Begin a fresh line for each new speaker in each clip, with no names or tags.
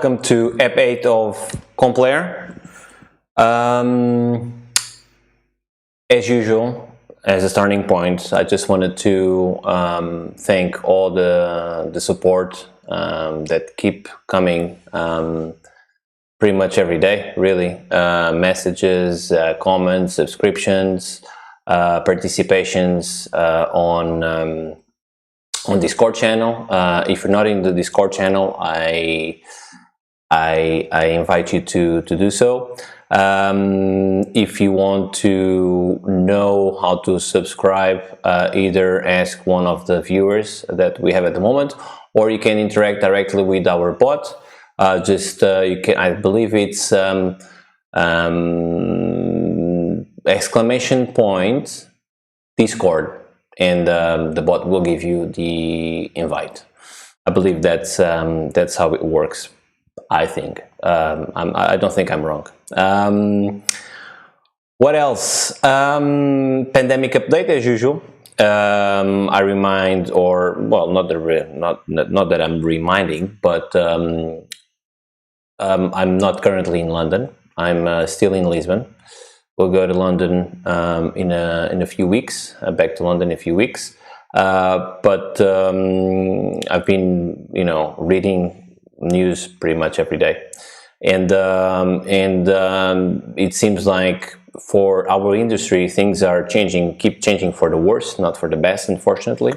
Welcome to Ep 8 of Lair. As usual, as a starting point, I just wanted to thank all the support that keep coming pretty much every day, really. Messages, comments, subscriptions, participations on Discord channel. If you're not in the Discord channel, I invite you to do so. If you want to know how to subscribe, either ask one of the viewers that we have at the moment, or you can interact directly with our bot. You can, I believe it's exclamation point Discord, and the bot will give you the invite. I believe that's how it works. I think. I don't think I'm wrong. What else? Pandemic update as usual. I remind, or well, not that I'm reminding, but I'm not currently in London. I'm still in Lisbon. We'll go to London in a few weeks. Back to London in a few weeks. But I've been, reading news pretty much every day, and it seems like for our industry things are keep changing for the worse, not for the best, unfortunately.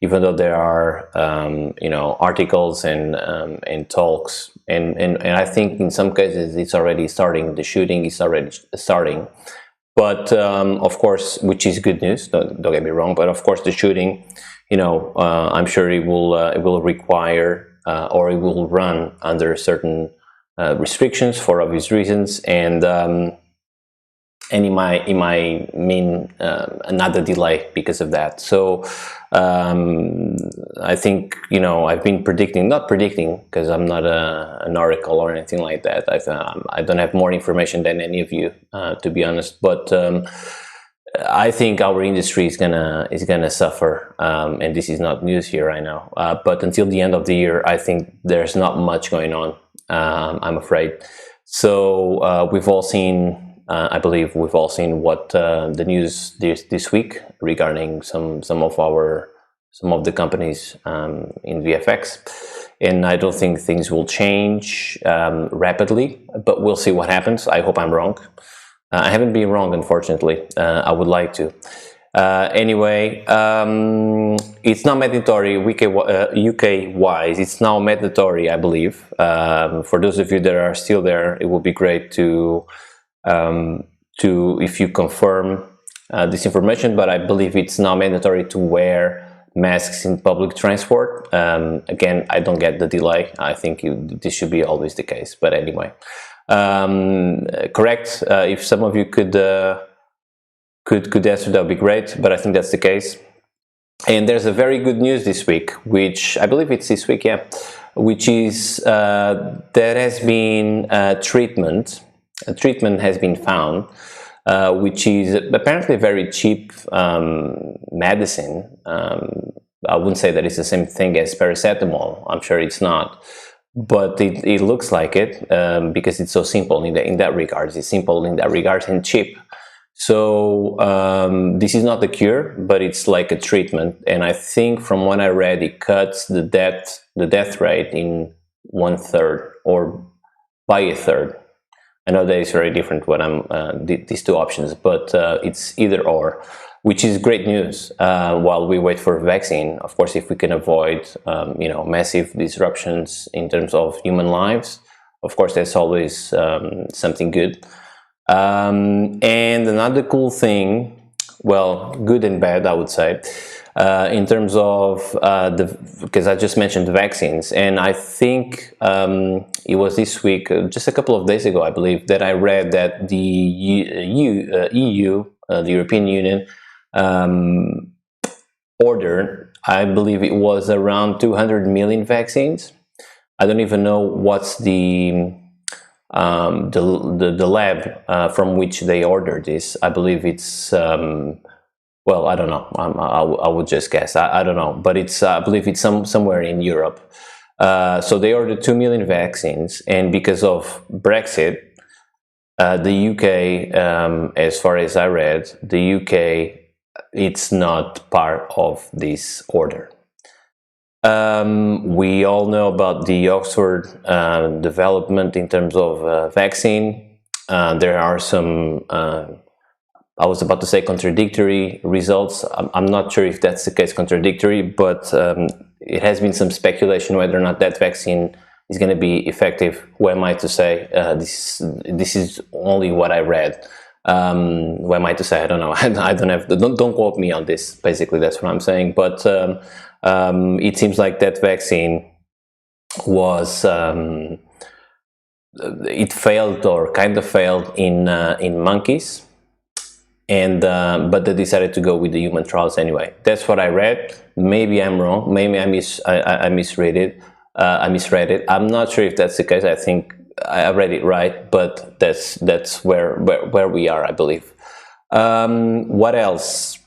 Even though there are articles and talks, and I think in some cases it's already starting. The shooting is already starting, but of course, which is good news. Don't get me wrong, but of course the shooting, I'm sure it will require or it will run under certain restrictions for obvious reasons, and it might mean another delay because of that. So I think I've been not predicting because I'm not an oracle or anything like that. I don't have more information than any of you, to be honest. But I think our industry is gonna suffer, and this is not news here, I know. But until the end of the year, I think there's not much going on. I'm afraid. So we've all seen. I believe we've all seen what the news this week regarding some of the companies in VFX, and I don't think things will change rapidly. But we'll see what happens. I hope I'm wrong. I haven't been wrong, unfortunately. I would like to. Anyway, it's now mandatory UK-wise. It's now mandatory, I believe. For those of you that are still there, it would be great to if you confirm this information. But I believe it's now mandatory to wear masks in public transport. Again, I don't get the delay. I think this should be always the case. But anyway. Correct. If some of you could answer, that would be great. But I think that's the case. And there's a very good news this week, which I believe it's this week, yeah. Which is there has been a treatment. A treatment has been found, which is apparently very cheap medicine. I wouldn't say that it's the same thing as paracetamol. I'm sure it's not. But it looks like it because it's so simple in that regard. It's simple in that regard and cheap. So this is not the cure, but it's like a treatment. And I think from what I read, it cuts the death rate in 1/3 or by 1/3. I know that it's very different when these two options, but it's either or, which is great news while we wait for a vaccine. Of course, if we can avoid, massive disruptions in terms of human lives, of course, that's always something good. And another cool thing, well, good and bad, I would say, in terms of because I just mentioned the vaccines, and I think it was this week, just a couple of days ago, I believe, that I read that the EU, the European Union, ordered, I believe it was around 200 million vaccines. I don't even know what's the lab from which they ordered this. I believe it's well, I don't know. I would just guess. I don't know, but it's I believe it's somewhere in Europe. So they ordered 2 million vaccines, and because of Brexit, the UK, as far as I read, the UK, it's not part of this order. We all know about the Oxford development in terms of vaccine. There are some, I was about to say contradictory results. I'm not sure if that's the case, contradictory, but it has been some speculation whether or not that vaccine is going to be effective. Who am I to say? This is only what I read. Who am I to say? I don't know. I don't have. Don't quote me on this. Basically, that's what I'm saying. But it seems like that vaccine was it failed, or kind of failed, in monkeys, and but they decided to go with the human trials anyway. That's what I read. Maybe I'm wrong. Maybe I misread it. I'm not sure if that's the case. I think I read it right, but that's where we are, I believe. What else?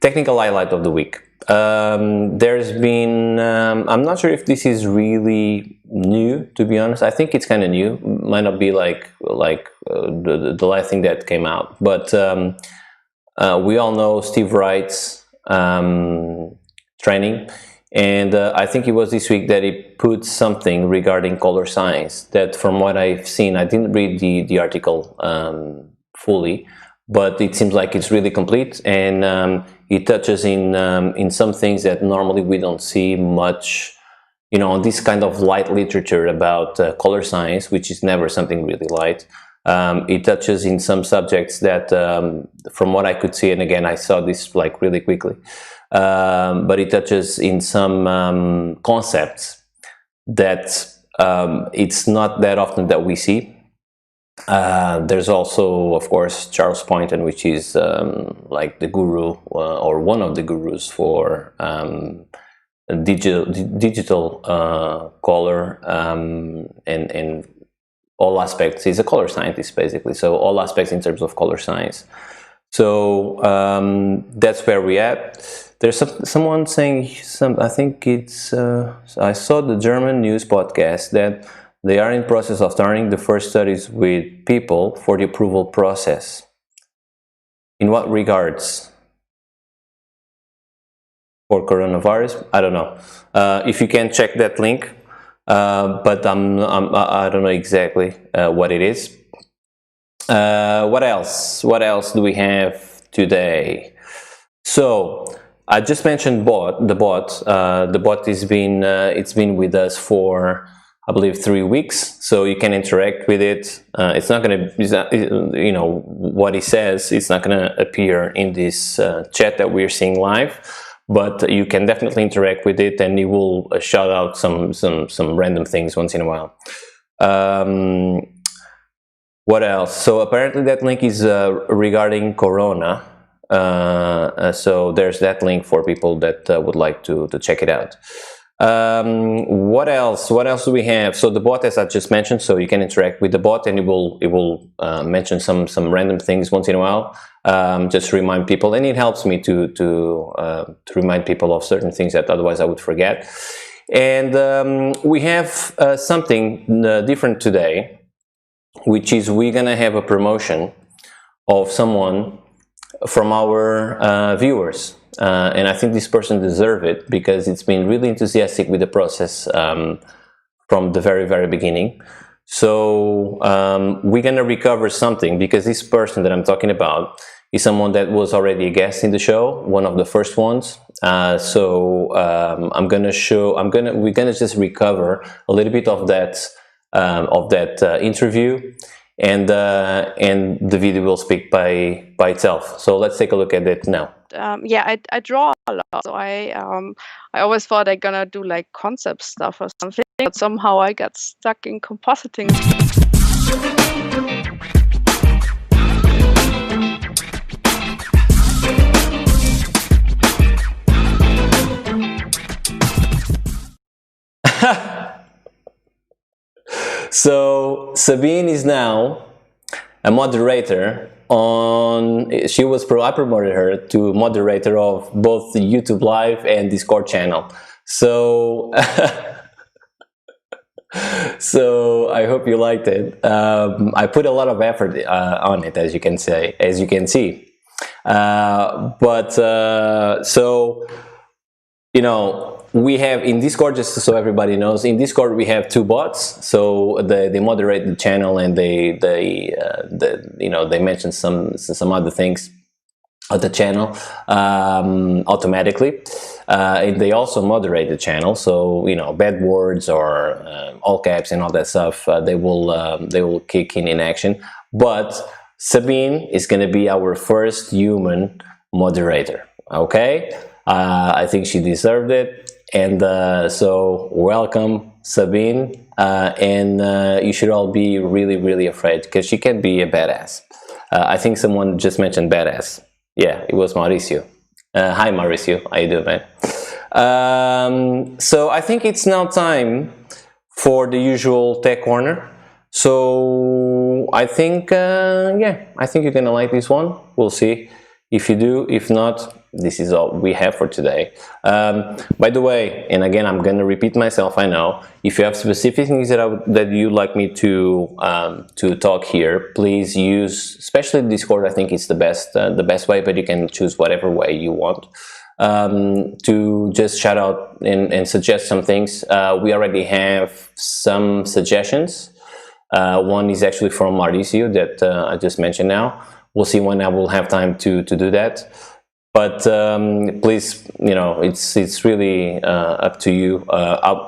Technical highlight of the week. There's been, I'm not sure if this is really new, to be honest. I think it's kind of new. Might not be like the last thing that came out, but we all know Steve Wright's training, and I think it was this week that he put something regarding color science that, from what I've seen, I didn't read the article fully, but it seems like it's really complete, and it touches in some things that normally we don't see much, you know, on this kind of light literature about color science, which is never something really light. It touches in some subjects that, from what I could see, and again, I saw this like really quickly, but it touches in some concepts that it's not that often that we see. There's also, of course, Charles Poynton, which is like the guru, or one of the gurus for digital color, and all aspects. He's a color scientist, basically, so all aspects in terms of color science. So that's where we at. There's someone saying I think it's I saw the German news podcast that they are in process of starting the first studies with people for the approval process. In what regards? For coronavirus? I don't know. If you can check that link, but I don't know exactly what it is. What else? What else do we have today? So I just mentioned the bot. The bot has been it's been with us for, I believe, 3 weeks, so you can interact with it. It's not going to, you know, what he says, it's not going to appear in this chat that we're seeing live, but you can definitely interact with it, and he will shout out some random things once in a while. What else? So apparently that link is regarding Corona. So there's that link for people that would like to check it out. What else do we have? So the bot, as I just mentioned, so you can interact with the bot, and it will mention some random things once in a while, just to remind people, and it helps me to remind people of certain things that otherwise I would forget. And we have something different today, which is we're gonna have a promotion of someone from our viewers. And I think this person deserves it, because it's been really enthusiastic with the process from the very beginning. So we're going to recover something, because this person that I'm talking about is someone that was already a guest in the show, one of the first ones. So we're going to just recover a little bit of that interview, and the video will speak by itself. So let's take a look at it now.
Yeah, I draw a lot, so I always thought I'm gonna do like concept stuff or something, but somehow I got stuck in compositing.
So Sabine is now a moderator on, I promoted her to moderator of both the YouTube Live and Discord channel. So So I hope you liked it. I put a lot of effort on it, as you can see. So we have in Discord, just so everybody knows, in Discord we have two bots. So they moderate the channel, and they mention some other things of the channel automatically, and they also moderate the channel. So bad words or all caps and all that stuff, they will kick in action. But Sabine is going to be our first human moderator. Okay, I think she deserved it, and so welcome, Sabine, and you should all be really afraid, because she can be a badass. I think someone just mentioned badass. Yeah, it was Mauricio. Hi, Mauricio. How you doing, man? So I think it's now time for the usual tech corner. So I think, yeah, I think you're gonna like this one. We'll see if you do. If not, this is all we have for today. By the way, and again, I'm gonna repeat myself, I know. If you have specific things that you'd like me to talk here, please use, especially Discord. I think it's the best way, but you can choose whatever way you want to just shout out and suggest some things. We already have some suggestions. One is actually from Mauricio that I just mentioned now. We'll see when I will have time to do that. But please, it's really up to you.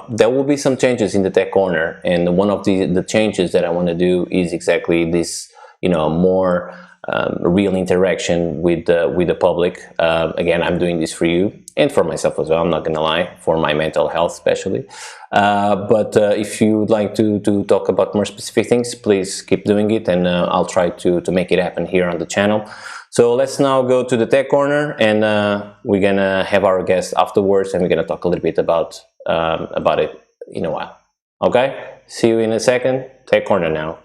There will be some changes in the tech corner, and one of the changes that I want to do is exactly this, more real interaction with the public. Again, I'm doing this for you and for myself as well. I'm not gonna lie, for my mental health especially. But if you would like to talk about more specific things, please keep doing it, and I'll try to make it happen here on the channel. So let's now go to the tech corner, and we're gonna have our guest afterwards, and we're gonna talk a little bit about it in a while. Okay, see you in a second. Tech corner now.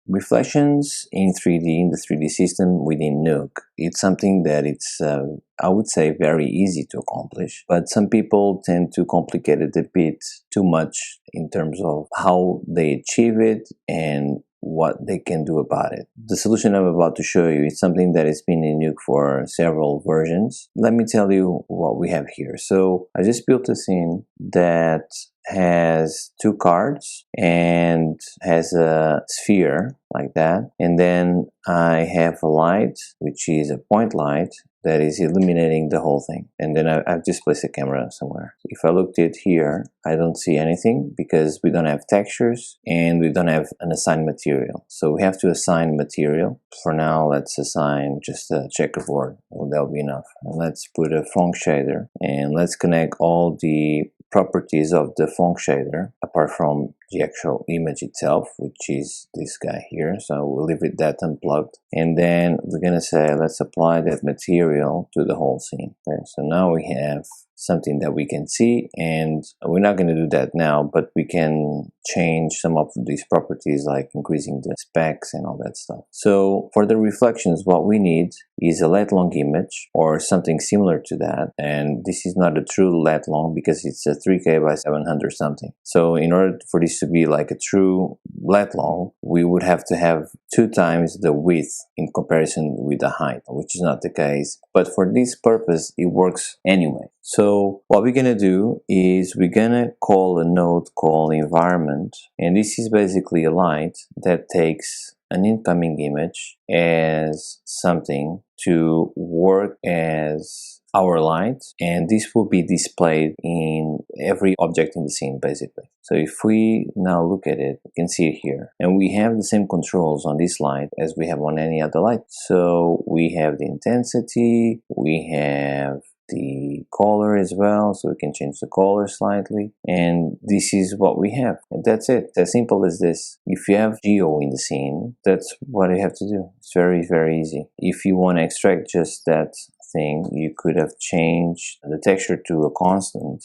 Reflections in 3D, in the 3D system within Nuke. It's something that it's, I would say, very easy to accomplish, but some people tend to complicate it a bit too much in terms of how they achieve it and what they can do about it. The solution I'm about to show you is something that has been in Nuke for several versions. Let me tell you what we have here. So I just built a scene that has two cards and has a sphere like that, and then I have a light, which is a point light that is illuminating the whole thing, and then I've just placed a camera somewhere. If I looked at here, I don't see anything because we don't have textures and we don't have an assigned material, so we have to assign material. For now, let's assign just a checkerboard. Well, that'll be enough. And let's put a font shader, and let's connect all the properties of the font shader apart from the actual image itself, which is this guy here. So we'll leave it that unplugged, and then we're gonna say let's apply that material to the whole scene. Okay, so now we have something that we can see, and we're not going to do that now, but we can change some of these properties, like increasing the specs and all that stuff. So for the reflections, what we need is a lat long image or something similar to that, and this is not a true lat long because it's a 3K by 700 something. So in order for this to be like a true lat long, we would have to have 2 times the width in comparison with the height, which is not the case, but for this purpose it works anyway. So what we're gonna do is we're gonna call a node called environment, and this is basically a light that takes an incoming image as something to work as our light, and this will be displayed in every object in the scene basically. So if we now look at it, you can see it here, and we have the same controls on this light as we have on any other light. So we have the intensity, we have the color as well, so we can change the color slightly, and this is what we have, and that's it. It's as simple as this. If you have geo in the scene, that's what you have to do. It's very easy. If you want to extract just that thing, you could have changed the texture to a constant,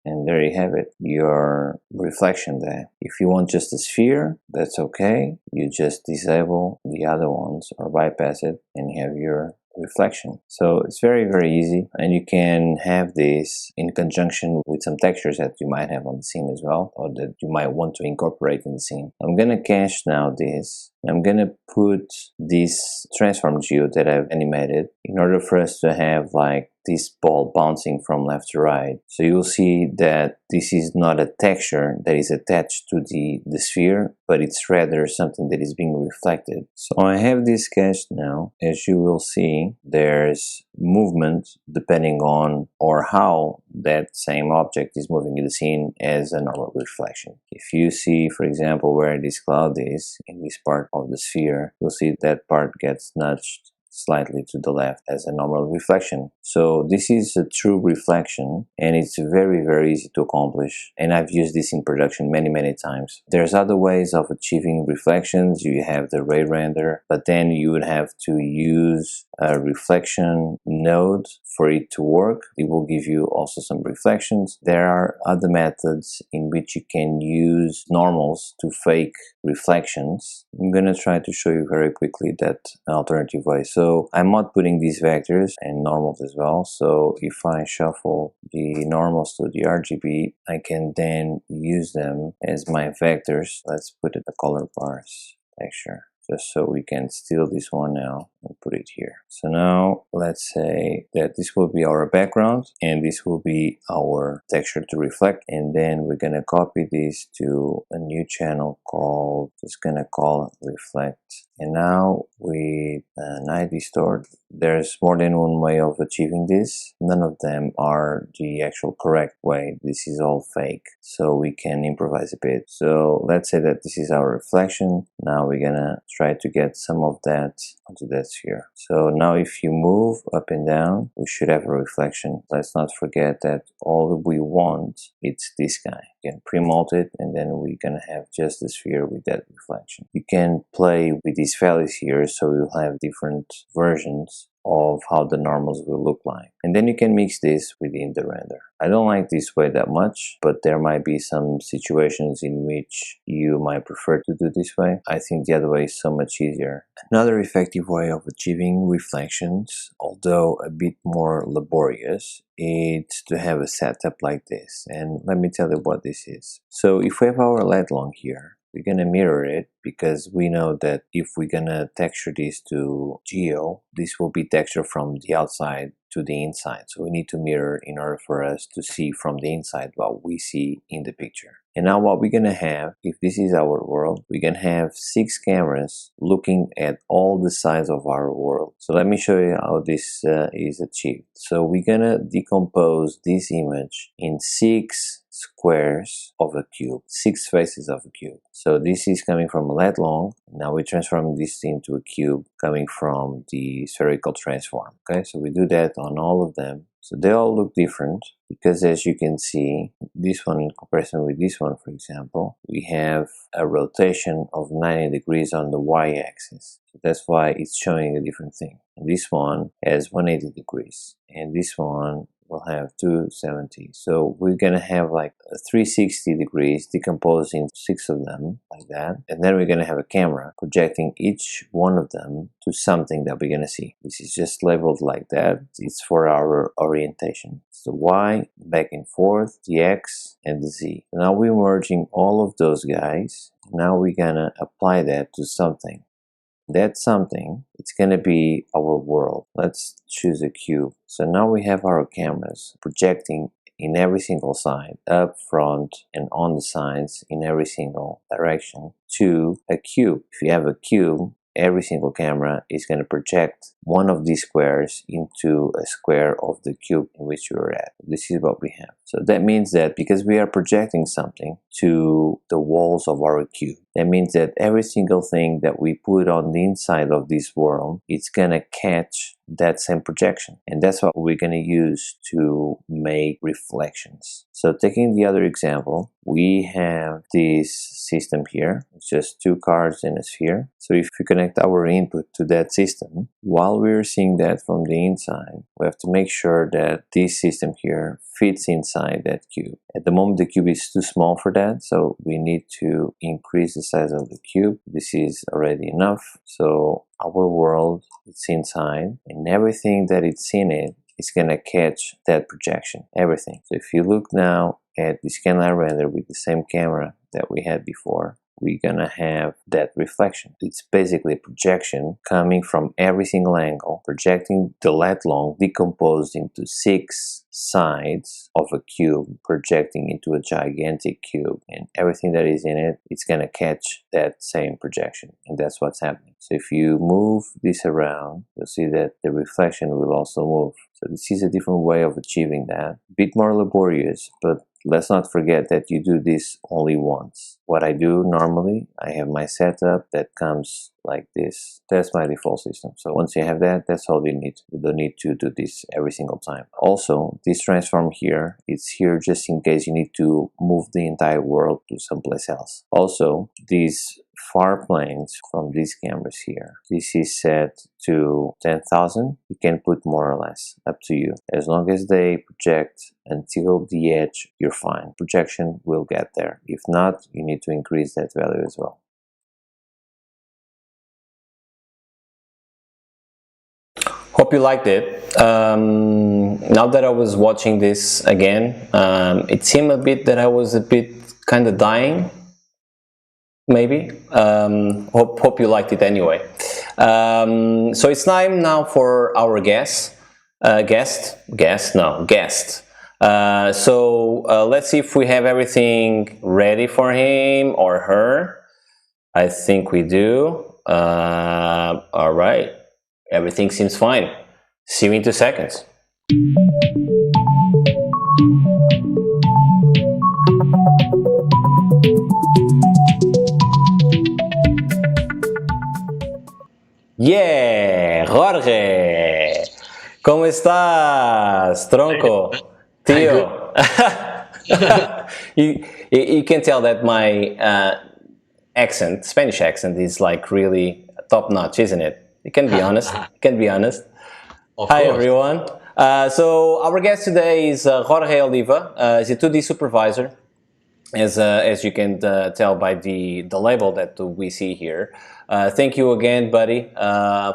And there you have it, your reflection there. If you want just a sphere, that's okay. You just disable the other ones or bypass it and you have your reflection. So it's very, very easy, and you can have this in conjunction with some textures that you might have on the scene as well, or that you might want to incorporate in the scene. I'm gonna cache now this. I'm gonna put this transform geo that I've animated in order for us to have like this ball bouncing from left to right. So you'll see that this is not a texture that is attached to the sphere, but it's rather something that is being reflected. So I have this cached now. As you will see, there's movement depending on or how that same object is moving in the scene as a normal reflection. If you see, for example, where this cloud is in this part of the sphere, you'll see that part gets nudged slightly to the left as a normal reflection. So this is a true reflection, and it's very, very easy to accomplish, and I've used this in production many times. There's other ways of achieving reflections. You have the ray render, but then you would have to use a reflection node for it to work. It will give you also some reflections. There are other methods in which you can use normals to fake reflections. I'm gonna try to show you very quickly that alternative way. So I'm not putting these vectors and normals as well. So if I shuffle the normals to the RGB, I can then use them as my vectors. Let's put it the color bars texture, just so we can steal this one now and put it here. So now let's say that this will be our background and this will be our texture to reflect, and then we're gonna copy this to a new channel called, just gonna call it reflect. And now with night distort, there's more than one way of achieving this. None of them are the actual correct way. This is all fake, so we can improvise a bit. So let's say that this is our reflection. Now we're gonna try to get some of that onto that sphere. So now if you move up and down, we should have a reflection. Let's not forget that all we want, it's this guy. You can pre-mult it, and then we're gonna have just the sphere with that reflection. You can play with these values here, so you'll have different versions of how the normals will look like. And then you can mix this within the render. I don't like this way that much, but there might be some situations in which you might prefer to do this way. I think the other way is so much easier. Another effective way of achieving reflections, although a bit more laborious, is to have a setup like this. And let me tell you what this is. So if we have our LED long here, we're gonna mirror it, because we know that if we're gonna texture this to geo, this will be textured from the outside to the inside. So we need to mirror in order for us to see from the inside what we see in the picture. And now what we're gonna have, if this is our world, we're gonna have 6 cameras looking at all the sides of our world. So let me show you how this is achieved. So we're gonna decompose this image in 6 squares of a cube, 6 faces of a cube. So this is coming from a LED long. Now we're transforming this into a cube coming from the spherical transform. Okay, so we do that on all of them. So they all look different, because as you can see, this one in comparison with this one, for example, we have a rotation of 90 degrees on the y-axis. So that's why it's showing a different thing. And this one has 180 degrees, and this one will have 270. So we're gonna have like a 360 degrees decomposed in 6 of them, like that. And then we're gonna have a camera projecting each one of them to something that we're gonna see. This is just labeled like that. It's for our orientation. It's the Y, back and forth, the X, and the Z. Now we're merging all of those guys. Now we're gonna apply that to something. That something, it's gonna be our world. Let's choose a cube. So now we have our cameras projecting in every single side, up, front, and on the sides in every single direction to a cube. If you have a cube, every single camera is going to project one of these squares into a square of the cube in which you are at. This is what we have. So that means that because we are projecting something to the walls of our cube, that means that every single thing that we put on the inside of this world, it's going to catch that same projection. And that's what we're going to use to make reflections. So taking the other example, we have this system here. It's just two cards in a sphere. So if we connect our input to that system, while we're seeing that from the inside, we have to make sure that this system here fits inside that cube. At the moment, the cube is too small for that, so we need to increase the size of the cube. This is already enough. So our world is inside, and everything that it's in it is gonna catch that projection, everything. So if you look now at the scanline render with the same camera that we had before, we're gonna have that reflection. It's basically a projection coming from every single angle, projecting the lat long decomposed into 6 sides of a cube, projecting into a gigantic cube, and everything that is in it, it's gonna catch that same projection, and that's what's happening. So if you move this around, you'll see that the reflection will also move. So this is a different way of achieving that. A bit more laborious, but let's not forget that you do this only once. What I do normally, I have my setup that comes like this. That's my default system. So once you have that, that's all you need. You don't need to do this every single time. Also, this transform here, it's here just in case you need to move the entire world to someplace else. Also, these far planes from these cameras here, this is set to 10,000. You can put more or less, up to you. As long as they project until the edge, you're fine. Projection will get there. If not, you need to increase that value as well. Hope you liked it. Now that I was watching this again, it seemed a bit that I was a bit kind of dying. Maybe. Hope you liked it anyway. So it's time now for our guest. So let's see if we have everything ready for him or her. I think we do. All right. Everything seems fine. See you in 2 seconds. Yeah, Jorge, ¿cómo estás, tronco, tío? You can tell that my accent, Spanish accent, is like really top notch, isn't it? You can be honest. Hi, everyone. So our guest today is Jorge Oliva. He's a 2D supervisor, as you can tell by the label that we see here. Thank you again, buddy,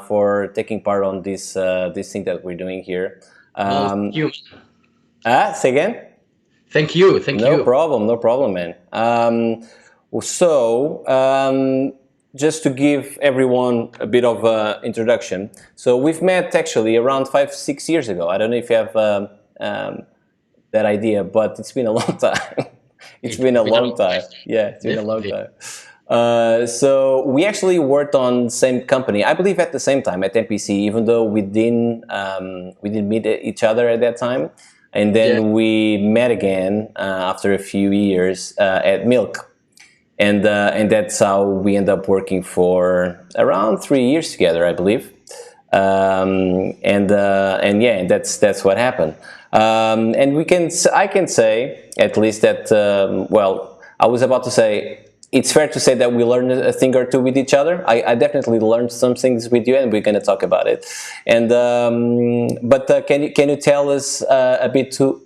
for taking part on this this thing that we're doing here.
Thank you.
Say again?
Thank you.
No problem, man. Just to give everyone a bit of introduction. So we've met actually around 5-6 years ago. I don't know if you have that idea, but it's been a long time. It's been a long time. Yeah, it's been a long time. So we actually worked on the same company, I believe at the same time at MPC, even though we didn't meet each other at that time. And then we met again after a few years at Milk. And that's how we end up working for around 3 years together, I believe. And that's what happened. And I can say at least that, well, I was about to say, it's fair to say that we learned a thing or two with each other. I definitely learned some things with you, and we're going to talk about it. And can you tell us a bit to?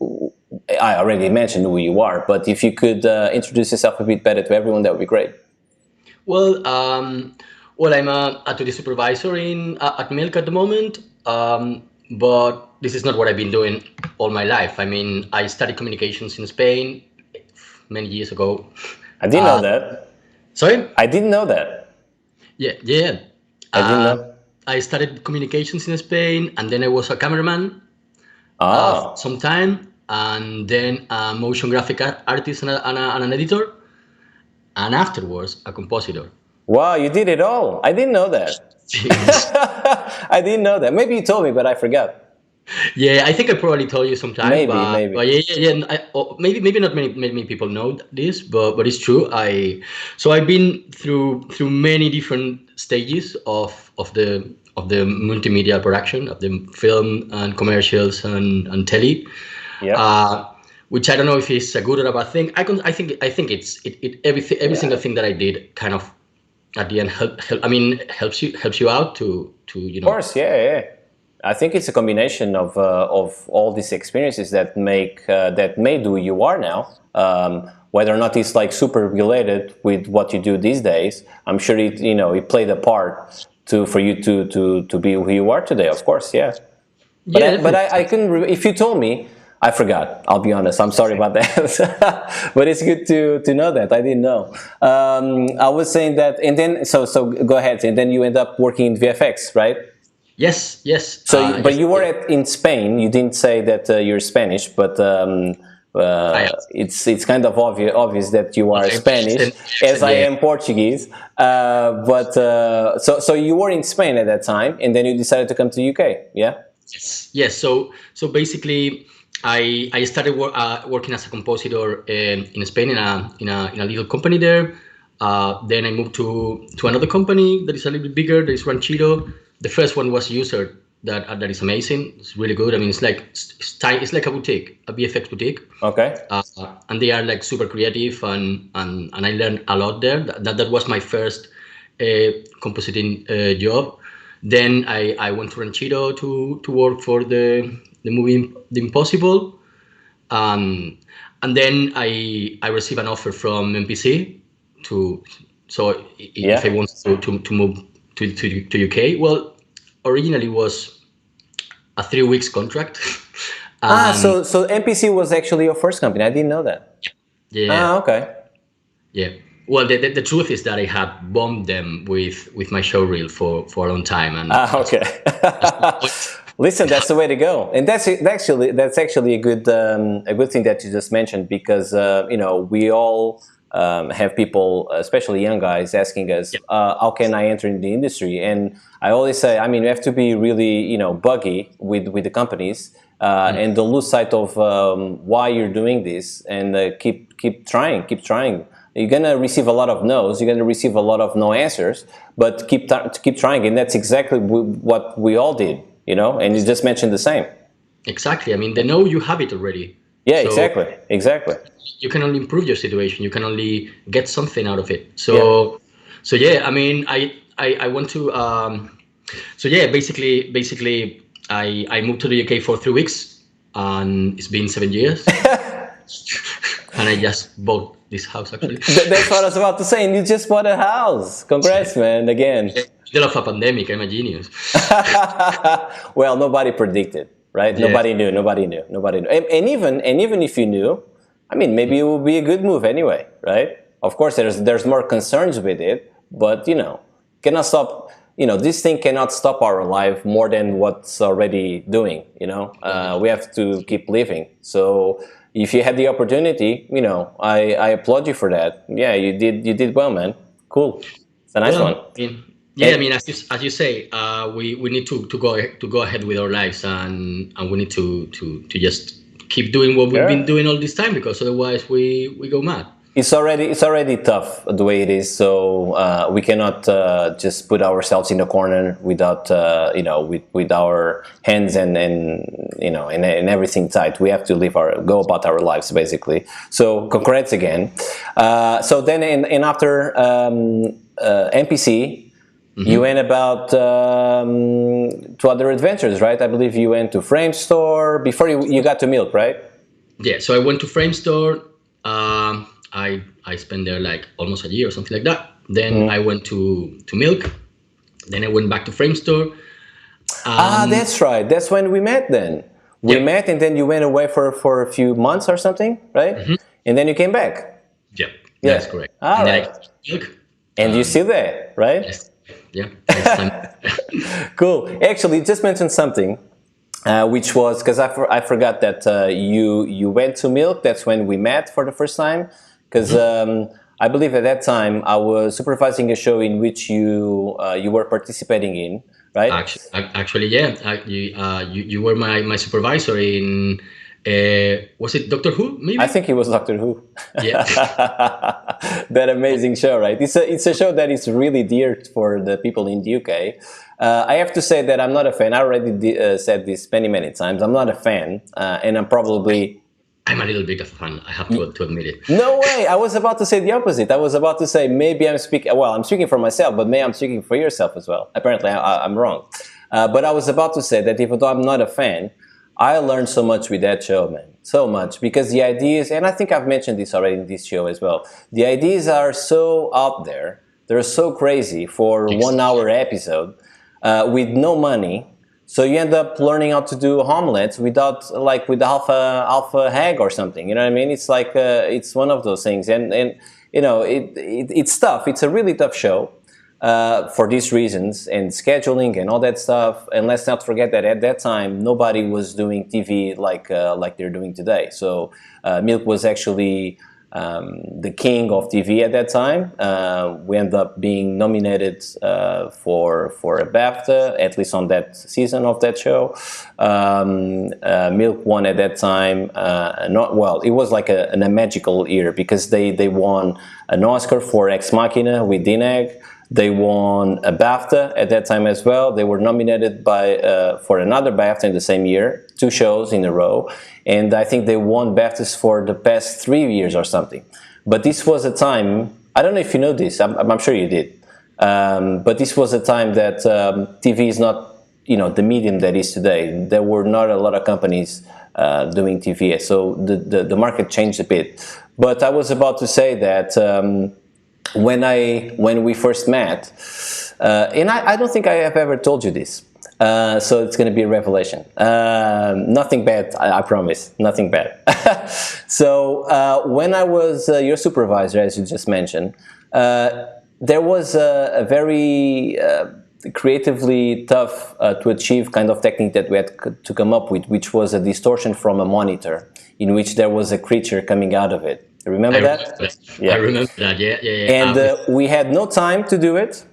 I already mentioned who you are, but if you could introduce yourself a bit better to everyone, that would be great.
Well, I'm a 2D supervisor at Milk at the moment, but this is not what I've been doing all my life. I mean, I studied communications in Spain many years ago.
I didn't know that.
Sorry?
I didn't know that.
Yeah.
I didn't know.
I studied communications in Spain, and then I was a cameraman some time, and then a motion graphic artist and an editor, and afterwards a compositor.
Wow, you did it all. I didn't know that. I didn't know that. Maybe you told me, but I forgot.
Yeah, I think I probably told you sometime.
Maybe.
But maybe not many people know this, but it's true. I've been through many different stages of the multimedia production, of the film and commercials and telly.
Yeah.
which I don't know if it's a good or a bad thing. I think it's every single thing that I did kind of at the end helps you out to
Of course, yeah. I think it's a combination of all these experiences that made who you are now. Whether or not it's like super related with what you do these days, I'm sure it played a part for you to be who you are today. Of course, yeah. But I couldn't. If you told me, I forgot. I'll be honest. I'm sorry about that. But it's good to know that. I didn't know. I was saying that, and then so go ahead. And then you end up working in VFX, right?
Yes.
So, but you were in Spain. You didn't say that you're Spanish, but it's kind of obvious that you are Spanish, as I am Portuguese. So you were in Spain at that time, and then you decided to come to UK. Yeah.
Yes. So basically, I started working as a compositor in Spain in a little company there. Then I moved to another company that is a little bit bigger. That is Ranchito. The first one was User. That is amazing. It's really good. I mean, it's like a boutique, a VFX boutique.
Okay.
And they are like super creative, and I learned a lot there. That was my first compositing job. Then I went to Ranchito to work for the movie The Impossible, and then I received an offer from MPC if I wanted to move to UK. Well, originally was a 3 weeks contract.
So MPC was actually your first company. I didn't know that.
Yeah.
Okay.
Yeah. Well, the truth is that I had bombed them with my showreel for a long time, and
okay. Listen, that's the way to go, and that's actually a good thing that you just mentioned, because we all have people, especially young guys, asking us, how can I enter in the industry? And I always say, I mean, you have to be really buggy with the companies, and don't lose sight of why you're doing this, and keep trying. You're gonna receive a lot of no's. You're gonna receive a lot of no answers, but keep trying, and that's exactly what we all did, And you just mentioned the same.
Exactly. I mean, they know you have it already.
Yeah, so exactly.
You can only improve your situation. You can only get something out of it. So yeah. I mean, I want to. Basically, I moved to the UK for 3 weeks, and it's been 7 years. And I just bought this house, actually.
That's what I was about to say. And you just bought a house. Congrats, man, again.
In the middle of a pandemic, I'm a genius.
Well, nobody predicted, right? Yeah. Nobody knew. And even if you knew, I mean, maybe it would be a good move anyway, right? Of course, there's more concerns with it, but, cannot stop. This thing cannot stop our life more than what's already doing, We have to keep living. So if you had the opportunity, I applaud you for that. Yeah, you did well, man. Cool. It's a nice one.
I mean, as you say, we need to go ahead with our lives, and we need to just keep doing what we've been doing all this time, because otherwise we go mad.
It's already tough the way it is, so we cannot just put ourselves in a corner without with our hands and everything tight. We have to go about our lives, basically. So congrats again. So then after MPC, you went about to other adventures, right? I believe you went to Frame Store before you got to Milk, right?
Yeah. So I went to Frame Store. I spent there like almost a year or something like that. Then I went to Milk. Then I went back to Frame Store.
That's right. That's when we met then. We met, and then you went away for a few months or something, right? And then you came back.
Yeah, that's correct.
All right. And you're still there, right?
Yes. Yeah.
Cool. Actually, you just mentioned something. Which was, because I forgot that you went to Milk. That's when we met for the first time. Because I believe at that time I was supervising a show in which you were participating in, right?
Actually, yeah. You were my supervisor in. Was it Doctor Who? Maybe
I think it was Doctor Who.
Yeah.
That amazing show, right? It's a show that is really dear for the people in the UK. I have to say that I'm not a fan. I already said this many times. I'm not a fan, and I'm probably
I'm a little bit of a fan. I have to admit it.
No way. I was about to say the opposite. I was about to say maybe I'm speaking. Well, I'm speaking for myself, but maybe I'm speaking for yourself as well. Apparently, I'm wrong. But I was about to say that even though I'm not a fan, I learned so much with that show, man. So much, because the ideas, and I think I've mentioned this already in this show as well. The ideas are so out there. They're so crazy for a 1 hour episode with no money. So you end up learning how to do omelets without, like, with alpha egg or something. You know what I mean? It's like it's one of those things, and you know it's tough. It's a really tough show for these reasons and scheduling and all that stuff. And let's not forget that at that time nobody was doing TV like they're doing today. So Milk was actually the king of TV at that time. We ended up being nominated for a BAFTA, at least on that season of that show. Milk won at that time. It was like a magical year, because they won an Oscar for Ex Machina with Dineg. They won a BAFTA at that time as well. They were nominated for another BAFTA in the same year, 2 shows in a row. And I think they won BAFTAs for the past 3 years or something. But this was a time, I don't know if you know this, I'm sure you did. But this was a time that TV is not, the medium that is today. There were not a lot of companies doing TV. So the market changed a bit. But I was about to say that when we first met, and I don't think I have ever told you this, so it's going to be a revelation. Nothing bad, I promise, nothing bad. So when I was your supervisor, as you just mentioned, there was a very creatively tough to achieve kind of technique that we had to come up with, which was a distortion from a monitor, in which there was a creature coming out of it. Remember that?
Yeah. I remember that, yeah.
And we had no time to do it.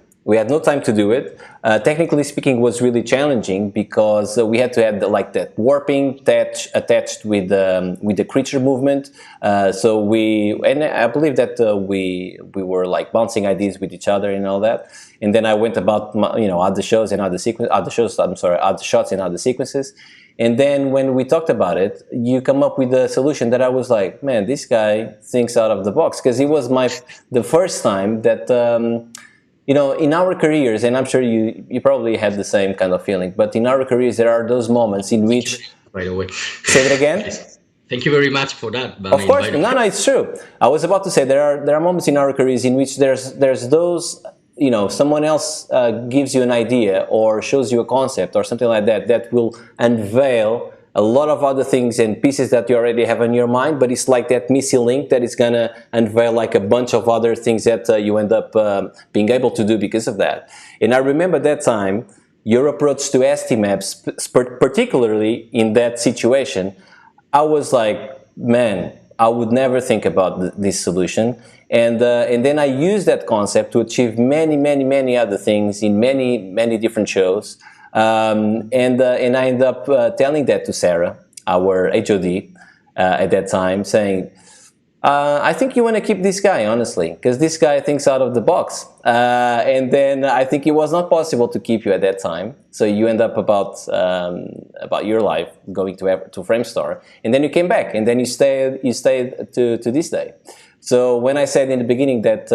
Technically speaking, it was really challenging, because we had to have that warping attached with the creature movement. And I believe that we were like bouncing ideas with each other and all that. And then I went about other shots and other shots and other sequences. And then when we talked about it, you come up with a solution that I was like, man, this guy thinks out of the box. Because it was the first time that, in our careers, and I'm sure you probably had the same kind of feeling, but in our careers, there are those moments in which...
By the way.
Say it again?
Thank you very much for that.
Of course, no, it's true. I was about to say, there are moments in our careers in which there's those... someone else gives you an idea or shows you a concept or something like that will unveil a lot of other things and pieces that you already have in your mind, but it's like that missing link that is going to unveil like a bunch of other things that you end up being able to do because of that. And I remember that time, your approach to STMaps, particularly in that situation, I was like, man, I would never think about this solution. And then I used that concept to achieve many other things in many different shows. And I ended up telling that to Sarah, our HOD, at that time, saying, I think you want to keep this guy, honestly, because this guy thinks out of the box. And then I think it was not possible to keep you at that time. So you end up about your life going to Framestore, and then you came back, and then you stayed to this day. So when I said in the beginning that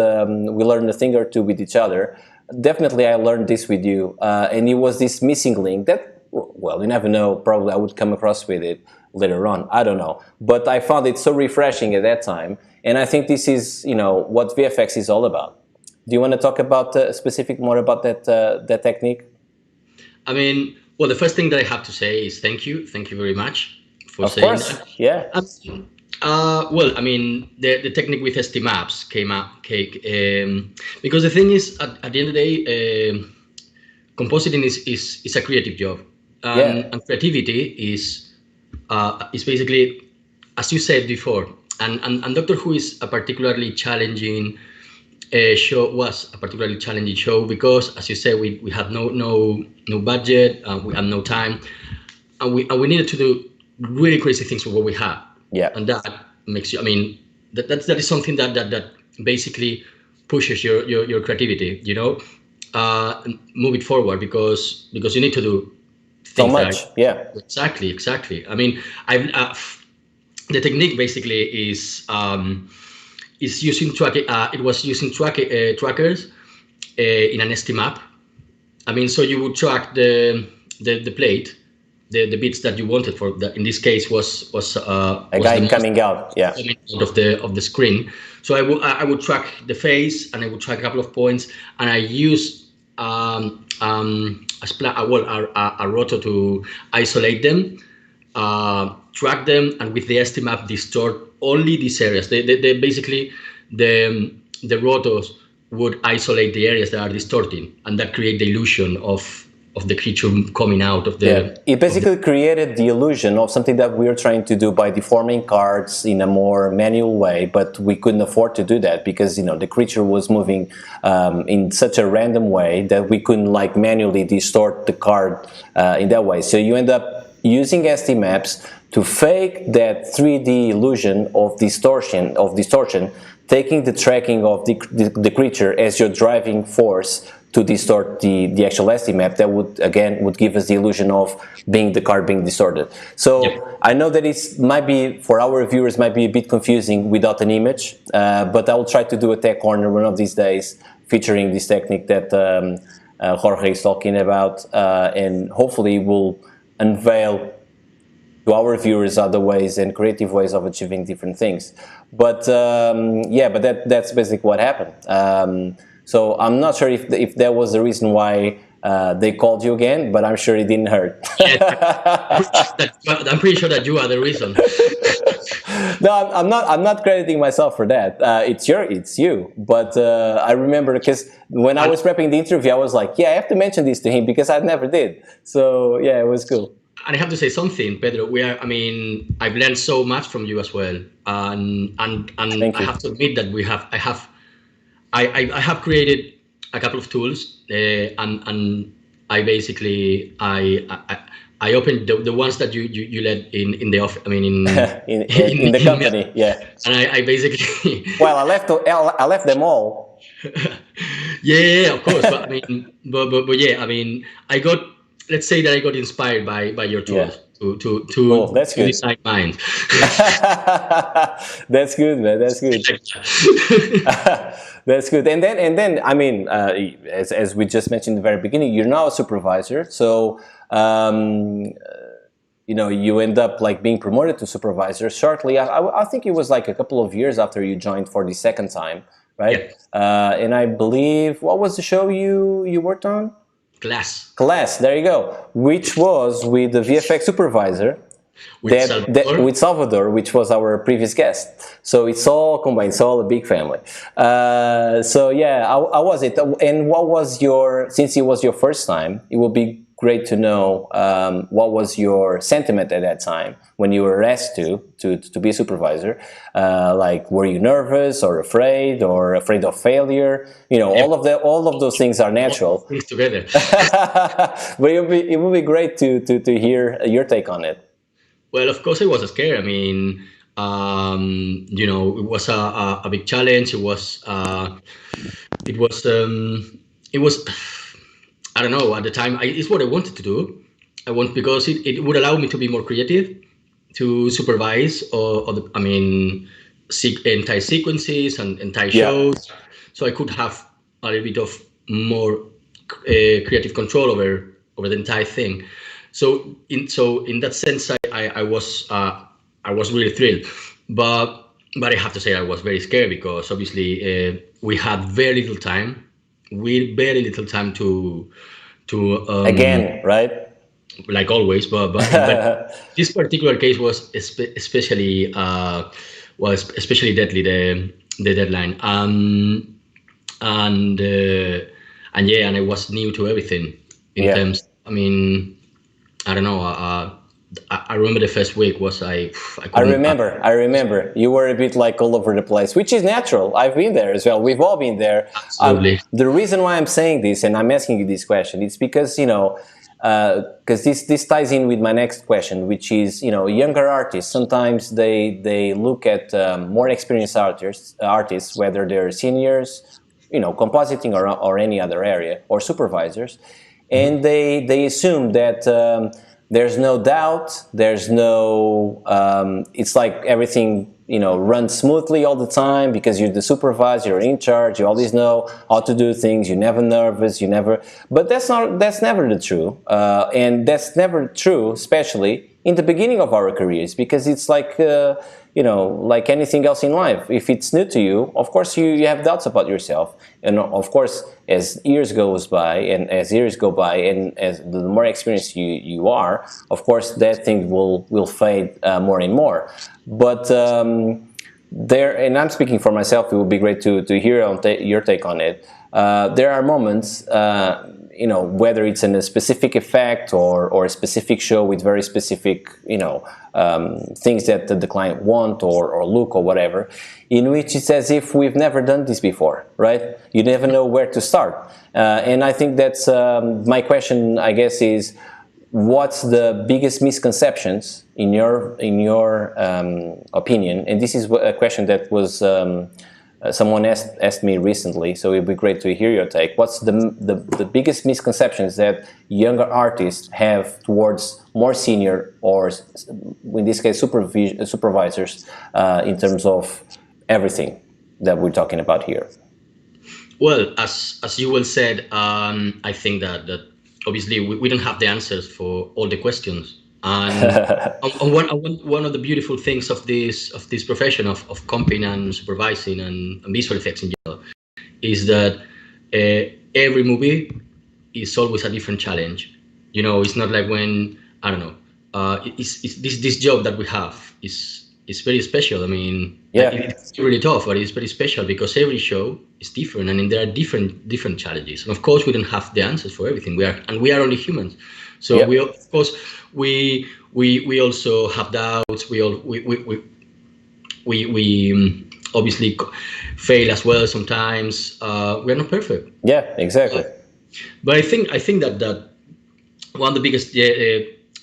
we learned a thing or two with each other, definitely I learned this with you, and it was this missing link that, well, you never know, probably I would come across with it later on, I don't know. But I found it so refreshing at that time, and I think this is, what VFX is all about. Do you want to talk about more about that technique?
I mean, well, the first thing that I have to say is thank you very much for saying that.
Of course, yeah.
Well, I mean, the technique with STMaps came up, because the thing is, at the end of the day, compositing is a creative job, and creativity is basically, as you said before, and Doctor Who is a particularly challenging was a particularly challenging show because, as you said, we had no budget, we had no time, and we needed to do really crazy things with what we had.
Yeah,
and that makes you. I mean, that is something that basically pushes your creativity. Move it forward because you need to do things
so much. Yeah,
exactly. I mean, the technique basically is using it was using trackers in an SD map. I mean, so you would track the plate, the bits that you wanted for in this case was
a guy coming out, yeah,
coming out of the screen. So I would track the face, and I would track a couple of points, and I use a rotor to isolate them, track them, and with the SD map distort only these areas. They basically the rotors would isolate the areas that are distorting, and that create the illusion of the creature coming out of the.
Yeah. It basically created the illusion of something that we were trying to do by deforming cards in a more manual way, but we couldn't afford to do that because the creature was moving in such a random way that we couldn't like manually distort the card in that way. So you end up using SD maps to fake that 3D illusion of distortion, taking the tracking of the creature as your driving force to distort the actual SD map. That would give us the illusion of the card being distorted. So yep. I know that might be for our viewers might be a bit confusing without an image, but I will try to do a tech corner one of these days featuring this technique that Jorge is talking about, and hopefully will unveil to our viewers other ways and creative ways of achieving different things. But yeah, but that's basically what happened. So I'm not sure if that was the reason why they called you again, but I'm sure it didn't hurt.
I'm pretty sure that you are the reason.
No, I'm not crediting myself for that. It's you. But I remember because when I was prepping the interview, I was like, yeah, I have to mention this to him because I never did. So yeah, it was cool.
And I have to say something, Pedro. I've learned so much from you as well, and I have to admit that I have created a couple of tools, and I basically I opened the ones that you let in the office. I mean,
in the company, yeah.
And I basically
well, I left them all.
Yeah, of course. But but yeah, let's say that I got inspired by your tools to design mine.
That's good, man. That's good. That's good. And then I mean, as we just mentioned in the very beginning, you're now a supervisor. So you end up like being promoted to supervisor shortly. I think it was like a couple of years after you joined for the second time, right? Yeah. And I believe, what was the show you worked on? Class, there you go. Which was with the VFX Supervisor, with Salvador, which was our previous guest. So it's all combined, it's all a big family. So yeah, how was it? And what was since it was your first time, it would be great to know what was your sentiment at that time when you were asked to be a supervisor. Like, were you nervous or afraid of failure? All of those things are natural.
Things together.
But it would be great to hear your take on it.
Well, of course I was scared. I mean, it was a big challenge. It was I don't know, at the time, it's what I wanted to do. Because it would allow me to be more creative, to supervise, entire sequences and entire shows. So I could have a little bit of more creative control over the entire thing. So in that sense, I was really thrilled. But I have to say I was very scared because obviously we had very little time. To
again, right?
Like always, but this particular case was especially deadly, the deadline, and I was new to everything in terms. I mean, I don't know. I remember the first week was I
remember you were a bit like all over the place, which is natural. I've been there as well. We've all been there.
Absolutely.
The reason why I'm saying this and I'm asking you this question, it's because because this ties in with my next question, which is younger artists. Sometimes they look at more experienced artists, whether they're seniors, compositing or any other area, or supervisors, and they assume that there's no doubt, there's no, it's like everything, you know, runs smoothly all the time because you're the supervisor, you're in charge, you always know how to do things, you're never nervous, you never, but that's never the true, and that's never true, especially in the beginning of our careers, because it's like, you know, like anything else in life. If it's new to you, of course you have doubts about yourself, and of course as years goes by, and as years go by, and as the more experienced you are, of course that thing will fade more and more. But there, and I'm speaking for myself, it would be great to hear your take on it. There are moments, you know, whether it's in a specific effect or a specific show with very specific, you know, things that the client want or look or whatever, in which it's as if we've never done this before, right? You never know where to start. And I think that's my question, I guess, is what's the biggest misconceptions in your opinion? And this is a question that was someone asked me recently, so it'd be great to hear your take. What's the biggest misconceptions that younger artists have towards more senior, or in this case supervisors, in terms of everything that we're talking about here?
Well, as you well said, I think that obviously we don't have the answers for all the questions. And one of the beautiful things of this profession of comping and supervising and visual effects in general is that every movie is always a different challenge. You know, it's not like when, I don't know, it's this job that we have is very special. I mean,
yeah,
it's really tough, but it's very special because every show is different, and there are different challenges. And of course, we don't have the answers for everything. We are only humans. So
yep.
we, of course, we also have doubts. We obviously fail as well sometimes. We are not perfect.
Yeah, exactly.
But I think that one of the biggest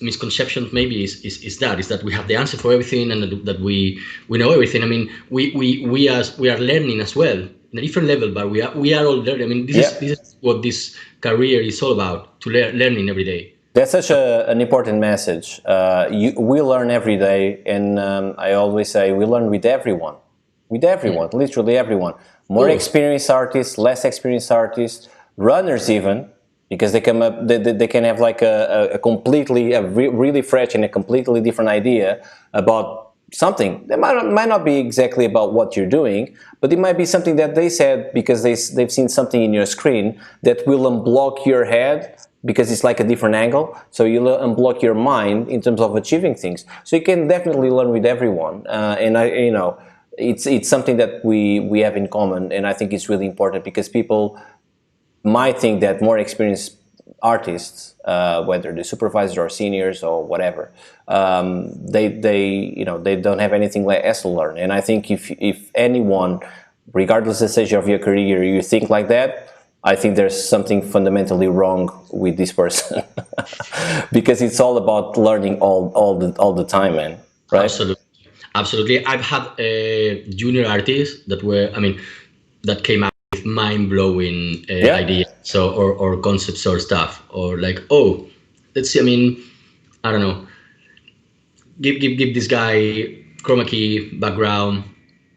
misconceptions maybe is that we have the answer for everything, and that we know everything. I mean, we are learning as well in a different level, but we are all learning. I mean, this is what this career is all about, to learning every day.
That's such an important message. We learn every day, and I always say we learn with everyone, literally everyone. More experienced artists, less experienced artists, runners even, because they come up, they can have like a really fresh and a completely different idea about something. That might not be exactly about what you're doing, but it might be something that they said because they've seen something in your screen that will unblock your head, because it's like a different angle, so you'll unblock your mind in terms of achieving things. So you can definitely learn with everyone, and you know, it's something that we have in common, and I think it's really important because people might think that more experienced artists, whether they're supervisors or seniors or whatever, they don't have anything else to learn. And I think if anyone, regardless of the stage of your career, you think like that, I think there's something fundamentally wrong with this person, because it's all about learning all the time, man. Right?
Absolutely. I've had junior artists that came out with mind-blowing ideas, or concepts or stuff, or like, oh, let's see. I mean, I don't know. Give this guy chroma key background.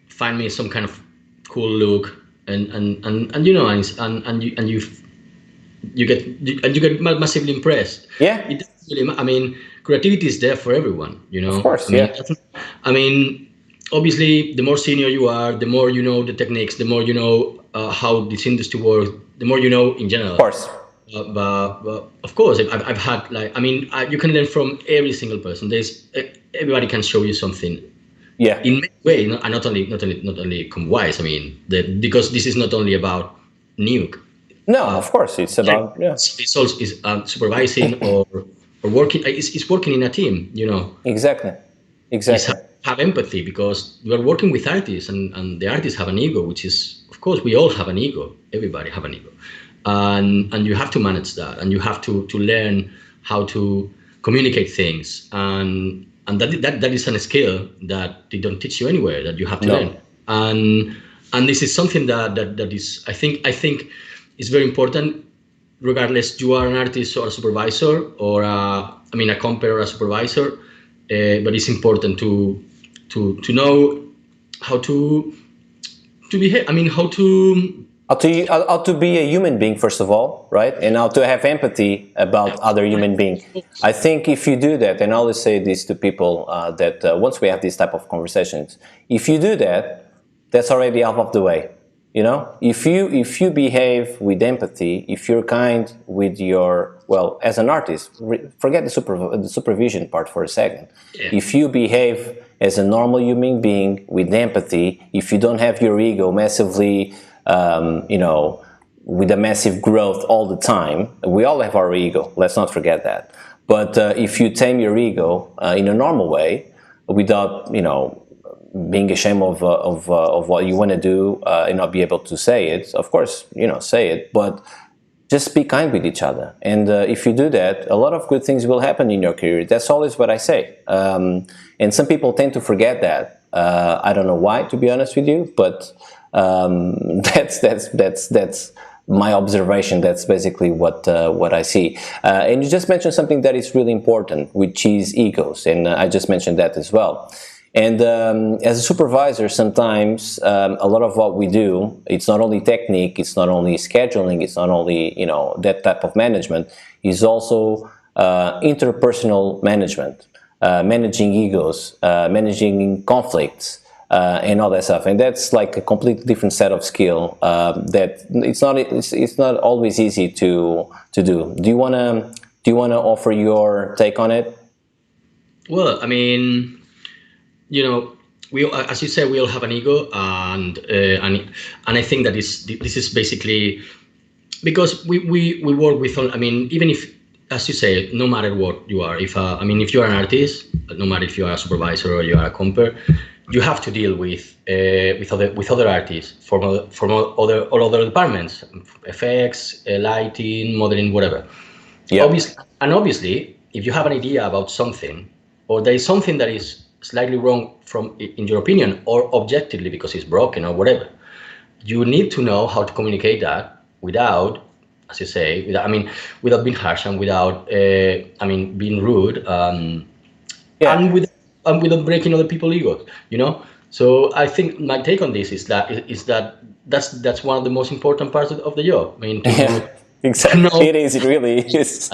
Find me some kind of cool look. And you know, and you get massively impressed.
Yeah.
It really, I mean, creativity is there for everyone. You know.
Of course.
I mean, obviously, the more senior you are, the more you know the techniques, the more you know how this industry works, the more you know in general.
Of course.
But of course, I've had, like, I mean, you can learn from every single person. Everybody can show you something.
Yeah.
In many ways, and not only com-wise. I mean, because this is not only about Nuke.
No, of course, it's about
It's also supervising or working. It's working in a team. You know.
Exactly.
It's have empathy, because you are working with artists, and the artists have an ego, which is, of course, we all have an ego. Everybody have an ego, and you have to manage that, and you have to learn how to communicate things, and that is a skill that they don't teach you anywhere, that you have to learn. And this is something that is, I think is very important, regardless you are an artist or a supervisor or a comper or a supervisor, but it's important to know how to behave. I mean,
how to be a human being, first of all, right? And how to have empathy about other human beings. I think if you do that, and I always say this to people, that once we have these type of conversations, if you do that, that's already half of the way. You know, if you behave with empathy, if you're kind with your, well, as an artist, forget the supervision part for a second.
Yeah.
If you behave as a normal human being with empathy, if you don't have your ego massively, you know, with a massive growth all the time, we all have our ego. Let's not forget that. But if you tame your ego in a normal way, without, you know, being ashamed of what you want to do and not be able to say it, of course, you know, say it, but just be kind with each other. And if you do that, a lot of good things will happen in your career. That's always what I say. And some people tend to forget that. I don't know why, to be honest with you, but that's my observation. That's basically what I see. And you just mentioned something that is really important, which is egos, and I just mentioned that as well. And as a supervisor, sometimes a lot of what we do, it's not only technique, it's not only scheduling, it's not only, you know, that type of management, is also interpersonal management, managing egos, managing conflicts, and all that stuff. And that's like a completely different set of skill that it's not always easy to do. Do you wanna offer your take on it?
Well, I mean, you know, we, as you said, we all have an ego, and I think that this is basically because we work with all. I mean, even if, as you say, no matter what you are, if if you are an artist, no matter if you are a supervisor or you are a comper, you have to deal with other artists from all other departments, effects, lighting, modeling, whatever.
Yeah.
Obviously, if you have an idea about something, or there is something that is slightly wrong in your opinion, or objectively because it's broken or whatever, you need to know how to communicate that without, as you say, without being harsh and without, being rude,
Yeah.
and without breaking other people's egos. You know. So I think my take on this is that's one of the most important parts of the job. I mean,
Yeah, exactly.
know.
It is. It really is.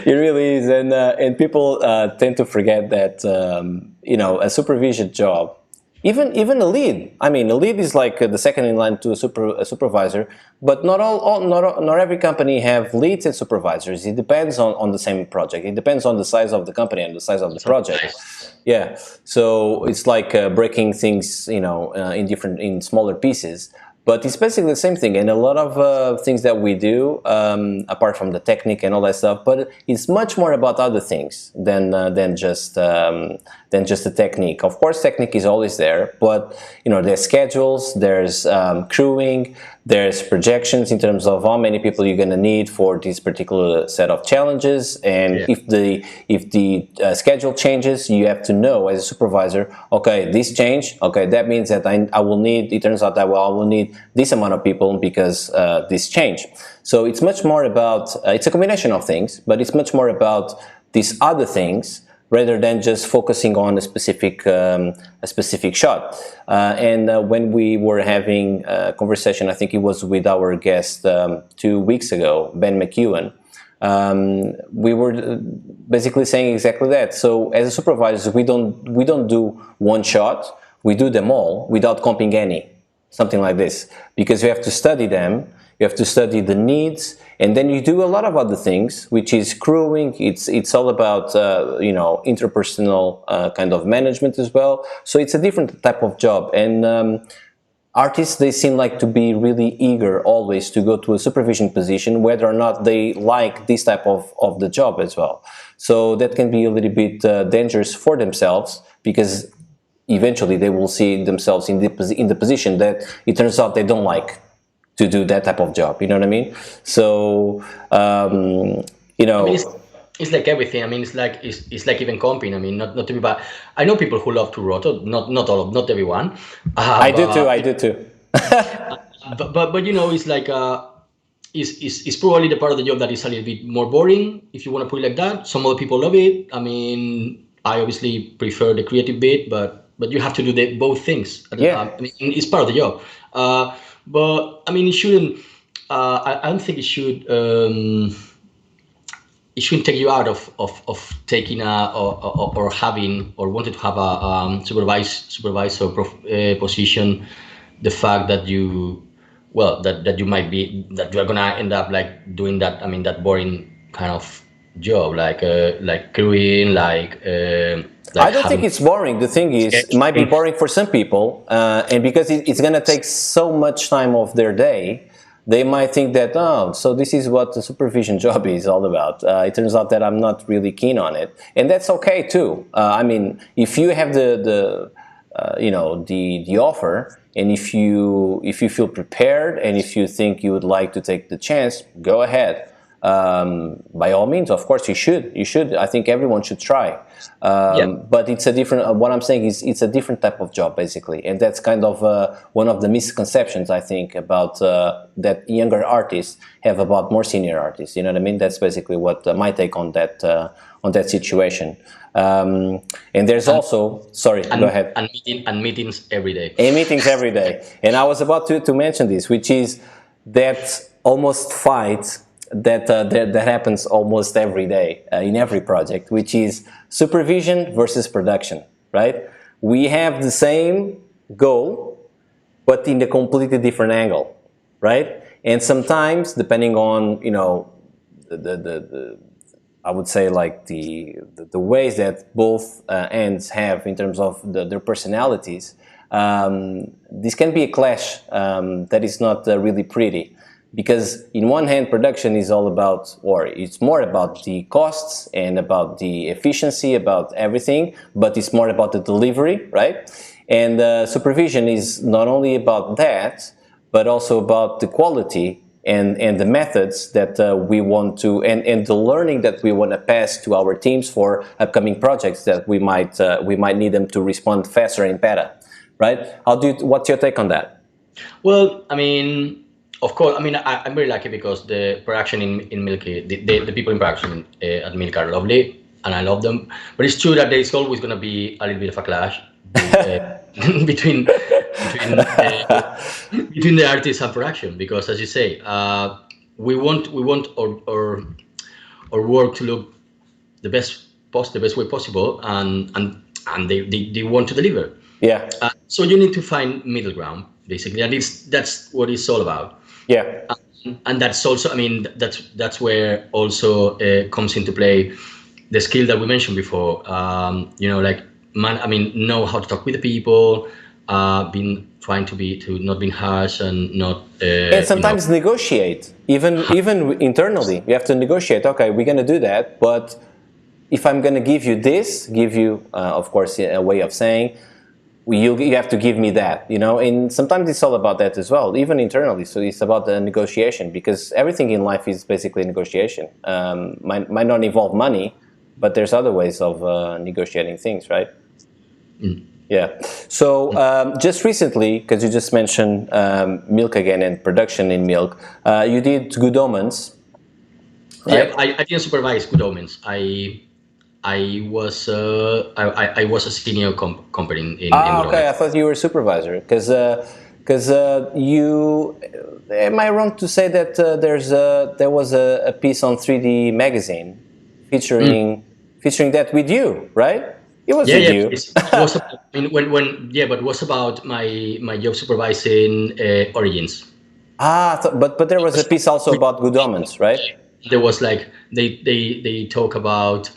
It really is, and people tend to forget that you know, a supervision job, even a lead. I mean, a lead is like the second in line to a supervisor, but not every company have leads and supervisors. It depends on the same project. It depends on the size of the company and the size of the project. Yeah, so it's like breaking things, you know, in smaller pieces. But it's basically the same thing, and a lot of things that we do, apart from the technique and all that stuff, but it's much more about other things than just the technique. Of course, technique is always there, but you know, there's schedules, there's crewing, there's projections in terms of how many people you're going to need for this particular set of challenges, and
Yeah.
if the schedule changes, you have to know as a supervisor, okay, this changed, okay, that means that I will need, it turns out that, well, I will need this amount of people because this changed. So it's much more about, it's a combination of things, but it's much more about these other things rather than just focusing on a specific shot. And when we were having a conversation, I think it was with our guest 2 weeks ago, Ben McEwen, we were basically saying exactly that. So as a supervisor, we don't do one shot, we do them all without comping any, something like this, because you have to study them, you have to study the needs, and then you do a lot of other things, which is crewing. It's all about you know, interpersonal kind of management as well. So it's a different type of job, and artists, they seem like to be really eager always to go to a supervision position, whether or not they like this type of the job as well. So that can be a little bit dangerous for themselves, because eventually they will see themselves in the position that it turns out they don't like to do that type of job. You know what I mean? So you know,
It's like everything. I mean, it's like even comping. I mean, not to be bad. I know people who love to roto. Not everyone.
I do too.
But you know, it's like is probably the part of the job that is a little bit more boring, if you want to put it like that. Some other people love it. I mean, I obviously prefer the creative bit, but you have to do both things.
Yeah.
I mean, it's part of the job. But I mean, it shouldn't. I don't think it should. It shouldn't take you out of taking or having or wanting to have a supervisor position. The fact that you that you might be that you're gonna end up like doing that. I mean, that boring kind of job, like crewing,
I don't think it's boring. The thing is, it might be boring for some people, and because it's going to take so much time of their day, they might think that, oh, so this is what the supervision job is all about. It turns out that I'm not really keen on it, and that's okay too. I mean, if you have the offer, and if you feel prepared, and if you think you would like to take the chance, go ahead. By all means, of course, you should. I think everyone should try. But it's a different. What I'm saying is, it's a different type of job, basically, and that's kind of one of the misconceptions I think about that younger artists have about more senior artists. You know what I mean? That's basically what my take on that situation. And there's also, sorry, go ahead.
And meetings every day.
And meetings every day. And I was about to mention this, which is that almost fight that happens almost every day in every project, which is supervision versus production, right? We have the same goal, but in a completely different angle, right? And sometimes, depending on, you know, I would say like the ways that both ends have in terms of their personalities, this can be a clash that is not really pretty. Because in one hand, production is all about, or it's more about the costs and about the efficiency, about everything, but it's more about the delivery, right? And supervision is not only about that, but also about the quality and the methods that we want to, and the learning that we want to pass to our teams for upcoming projects that we might need them to respond faster and better, right? What's your take on that?
Well, I mean, of course, I mean, I'm very lucky because the production in Milky, the people in production at Milk are lovely, and I love them. But it's true that there's always going to be a little bit of a clash between the artist and production, because, as you say, we want our work to look the best way possible, and they want to deliver.
Yeah.
So you need to find middle ground, basically, and that's what it's all about.
Yeah.
And that's also, I mean, that's where also comes into play the skill that we mentioned before. You know, like know how to talk with the people, trying to not being harsh and not.
And sometimes negotiate, even internally. You have to negotiate. Okay, we're going to do that, but if I'm going to give you, of course, a way of saying, you have to give me that, you know, and sometimes it's all about that as well, even internally. So it's about the negotiation, because everything in life is basically negotiation. Might not involve money, but there's other ways of negotiating things, right?
Mm.
Yeah. So just recently, because you just mentioned Milk again and production in Milk, you did Good Omens. Right?
Yeah, I didn't supervise Good Omens. I was a senior composer in Good
okay.
Omens.
I thought you were a supervisor, because you. Am I wrong to say that there was a piece on 3D magazine featuring that with you, right? It was with you.
It was about, I mean, but it was about my job supervising Origins.
But there was a piece also about Good Omens, right?
There was like they talk about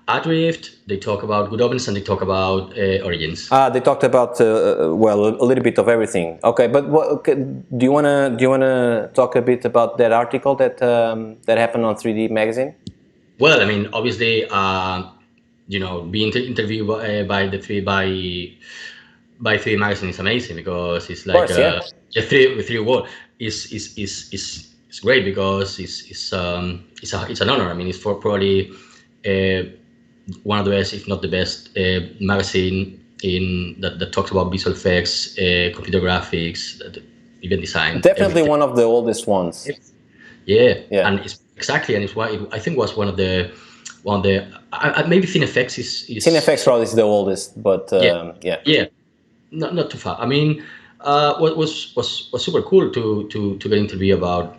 Adrift, they talk about Good Omens, and they talk about Origins.
They talked about a little bit of everything. Okay, but do you wanna talk a bit about that article that happened on 3D magazine?
Well, I mean, obviously, being interviewed by 3D magazine is amazing, because it's like a 3D world is great, because it's an honor. I mean, it's for probably one of the best, if not the best, magazine that talks about visual effects, computer graphics, event design.
Definitely
everything.
one of the oldest ones.
Yeah,
Yeah.
and it's exactly, and it's why I think was one of the maybe ThineFX is
ThineFX probably is the oldest, but
yeah,
yeah.
yeah, not too far. I mean, what was super cool to get interview about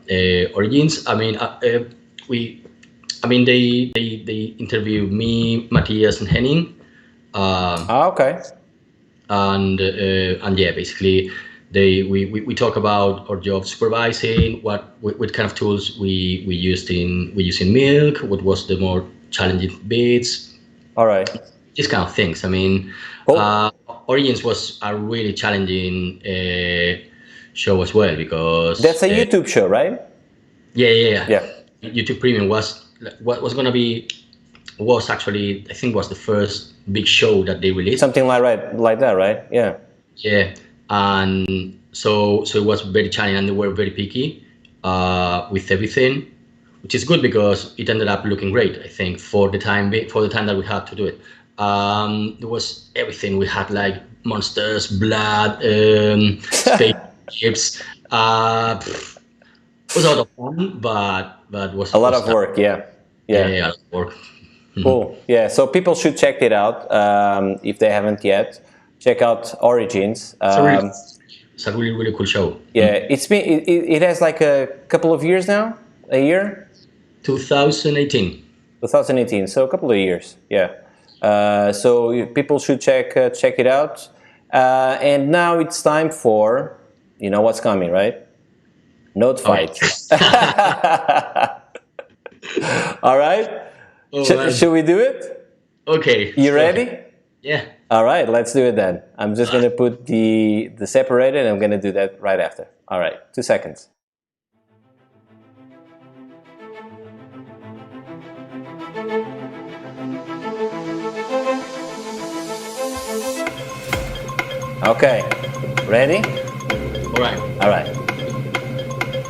Origins. I mean, they interviewed me, Matthias, and Henning.
Okay.
And yeah, basically we talk about our job supervising, what kind of tools we used in Milk, what was the more challenging bits,
All right.
these kind of things. I mean,
Cool.
Origins was a really challenging show as well because
That's a YouTube show, right?
yeah.
Yeah.
YouTube Premium was gonna be, was actually, I think, was the first big show that they released.
Something like that, right? Yeah.
Yeah, and so it was very challenging, and they were very picky with everything, which is good because it ended up looking great. I think for the time that we had to do it, there was everything. We had like monsters, blood, spaceships. It was a lot of fun, but was
A lot
was
of
tough.
work. Yeah.
Yeah,
Yeah.
a lot of work.
Cool. Yeah. So people should check it out if they haven't yet. Check out Origins.
It's a really really cool show.
Yeah. It has like a couple of years now. A year.
2018.
2018. So a couple of years. Yeah. So people should check it out. And now it's time for, you know what's coming, right? Node fight. All right.
Oh,
Should we do it?
okay.
You ready?
Yeah.
All right, let's do it then. I'm just going to put the separator, and I'm going to do that right after. All right, 2 seconds. Okay, ready?
All
All right.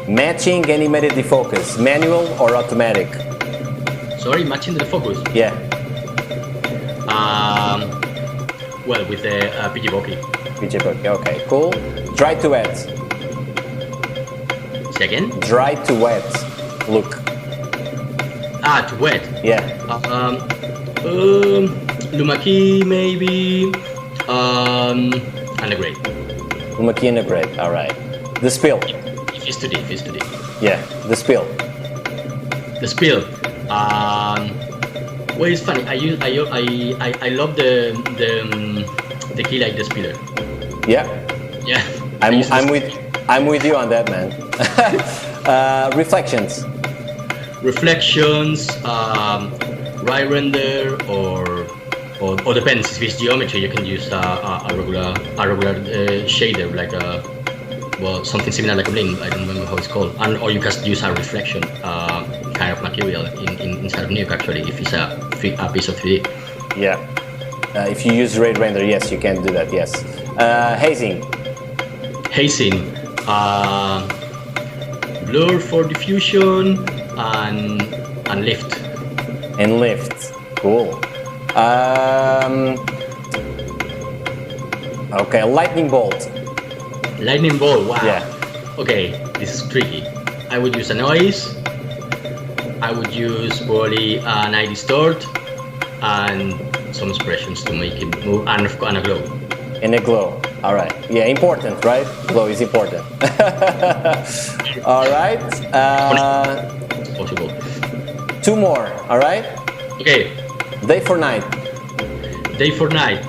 Matching animated defocus, manual or automatic?
Sorry, matching the focus.
Yeah.
Well, with the PGBokeh.
PGBokeh, okay, cool. Dry to wet.
Say again?
Dry to wet. Look.
To wet.
Yeah.
Lumaki maybe. And a gray.
Lumaki and a gray. All right. The spill.
If it's today.
Yeah. The spill.
The spill. Well, it's funny. I love the key like the spiller.
Yeah.
Yeah.
I'm with you on that, man. Reflections.
Reflections, right render, or depends. If it's geometry, you can use a regular shader, like something similar like a blink. I don't remember how it's called, or you can use a reflection kind of material inside of Nuke. Actually, if it's a piece of 3D.
Yeah. If you use ray render, yes, you can do that. Yes. Hazing.
Blur for diffusion and lift.
And lift. Cool. Okay, lightning bolt.
Lightning bolt. Wow.
Yeah.
Okay, this is tricky. I would use a noise. I would use probably an eye distort and some expressions to make it move, and a glow.
And a glow. All right. Yeah, important, right? Glow is important. All right.
Possible.
2 more. All right.
Okay.
Day for night.
Day for night.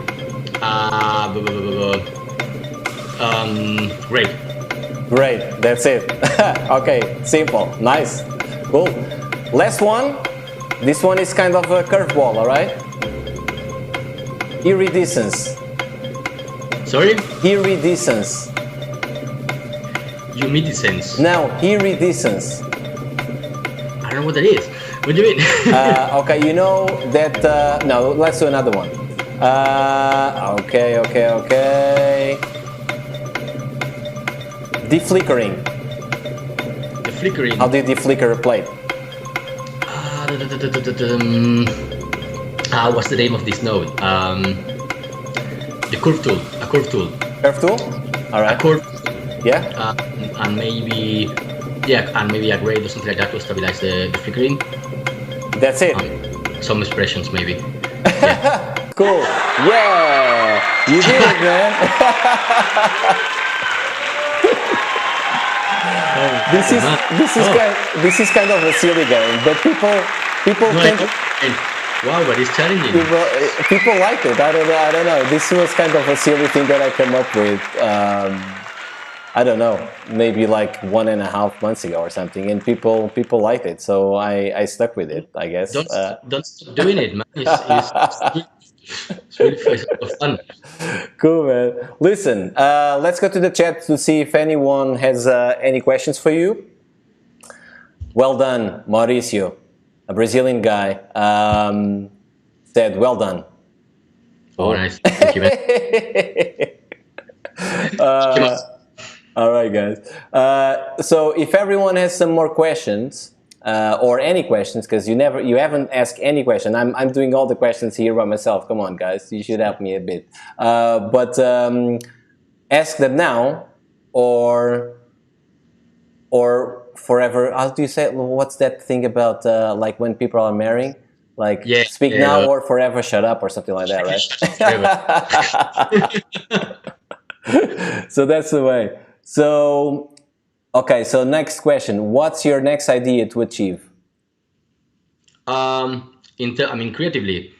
Great.
Great. That's it. Okay. Simple. Nice. Cool. Last one. This one is kind of a curveball. All right. Iridescence.
Sorry?
Iridescence.
Humidescence.
No, iridescence.
I don't know what that is. What do you mean?
Okay, you know that. No, let's do another one. Okay. Deflickering.
The flickering.
How do you deflicker a plate?
What's the name of this node? The curve tool. A curve tool.
Curve tool? All right.
A curve.
Yeah.
And maybe a grade or something like that to stabilize the flickering.
That's it.
Some expressions maybe. Yeah.
Cool. Yeah, you did it, man. This is kind of a silly game, but people think.
Wow, but it's challenging.
People like it. I don't know. This was kind of a silly thing that I came up with. I don't know, maybe like 1.5 months ago or something, and people liked it, so I stuck with it, I guess.
Don't stop doing it, man. It's really fun.
Cool, man. Listen, let's go to the chat to see if anyone has any questions for you. Well done, Mauricio, a Brazilian guy, said well done.
Oh, nice. Thank you, man.
All right, guys. So if everyone has some more questions or any questions, because you haven't asked any question. I'm doing all the questions here by myself. Come on, guys. You should help me a bit. But ask them now, or forever. How do you say? What's that thing about like when people are marrying? Like speak now or forever shut up or something like that, right? So that's the way. So, okay, so next question. What's your next idea to achieve?
Creatively,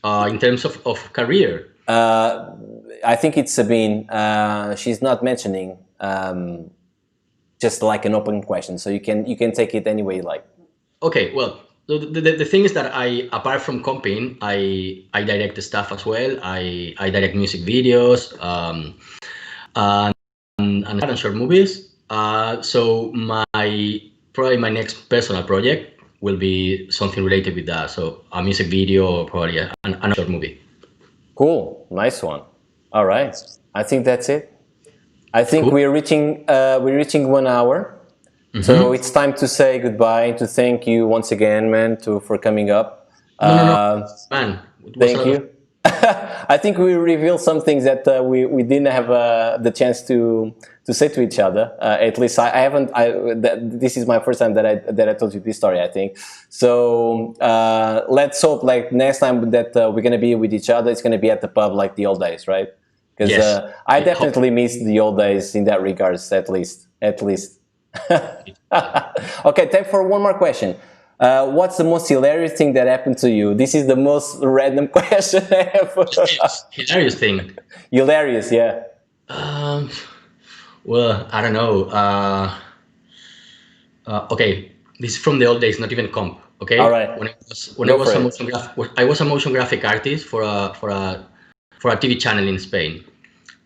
in terms of career.
I think it's Sabine. She's not mentioning, just like an open question. So you can take it any way you like. Okay,
well, the thing is that apart from comping, I direct the stuff as well. I direct music videos, and short movies. So probably my next personal project will be something related with that. So a music video or probably a short movie.
Cool, nice one. All right, I think that's it. I think cool. we're reaching 1 hour. Mm-hmm. So it's time to say goodbye, to thank you once again, man, for coming up.
No. Man,
thank you. I think we revealed some things that we didn't have the chance to say to each other. At least I haven't. This is my first time that I told you this story, I think. So let's hope like next time that we're gonna be with each other, it's gonna be at the pub like the old days, right? Because yes. I definitely miss the old days in that regards, at least. Okay, time for one more question. What's the most hilarious thing that happened to you? This is the most random question ever.
Hilarious thing.
Hilarious, yeah.
Well, I don't know. Okay, this is from the old days, not even comp. Okay.
All right.
I was a motion graphic artist for a TV channel in Spain,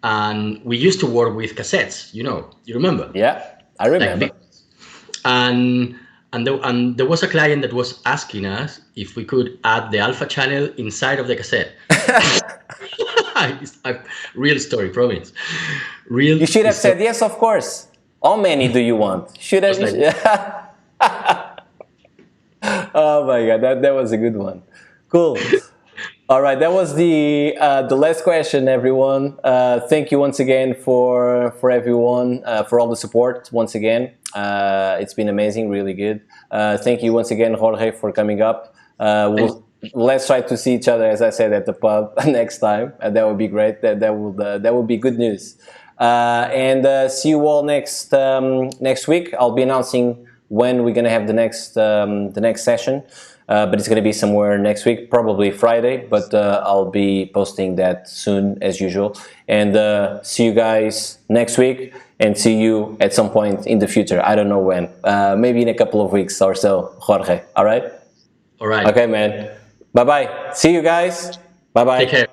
and we used to work with cassettes. You remember?
Yeah, I remember.
And there was a client that was asking us if we could add the alpha channel inside of the cassette. It's a real story, promise. Real.
You should have said yes, of course. How many do you want? Should have. Oh my God, that was a good one. Cool. All right, that was the last question, everyone. Thank you once again for everyone for all the support once again. It's been amazing, really good. Thank you once again, Jorge, for coming up. Let's try to see each other, as I said, at the pub next time. That would be great. That would be good news. And see you all next week. I'll be announcing when we're gonna have the next session. But it's going to be somewhere next week, probably Friday, but I'll be posting that soon as usual. And see you guys next week, and see you at some point in the future. I don't know when, maybe in a couple of weeks or so, Jorge. All right?
All right.
Okay, man. Bye-bye. See you guys. Bye-bye.
Take care.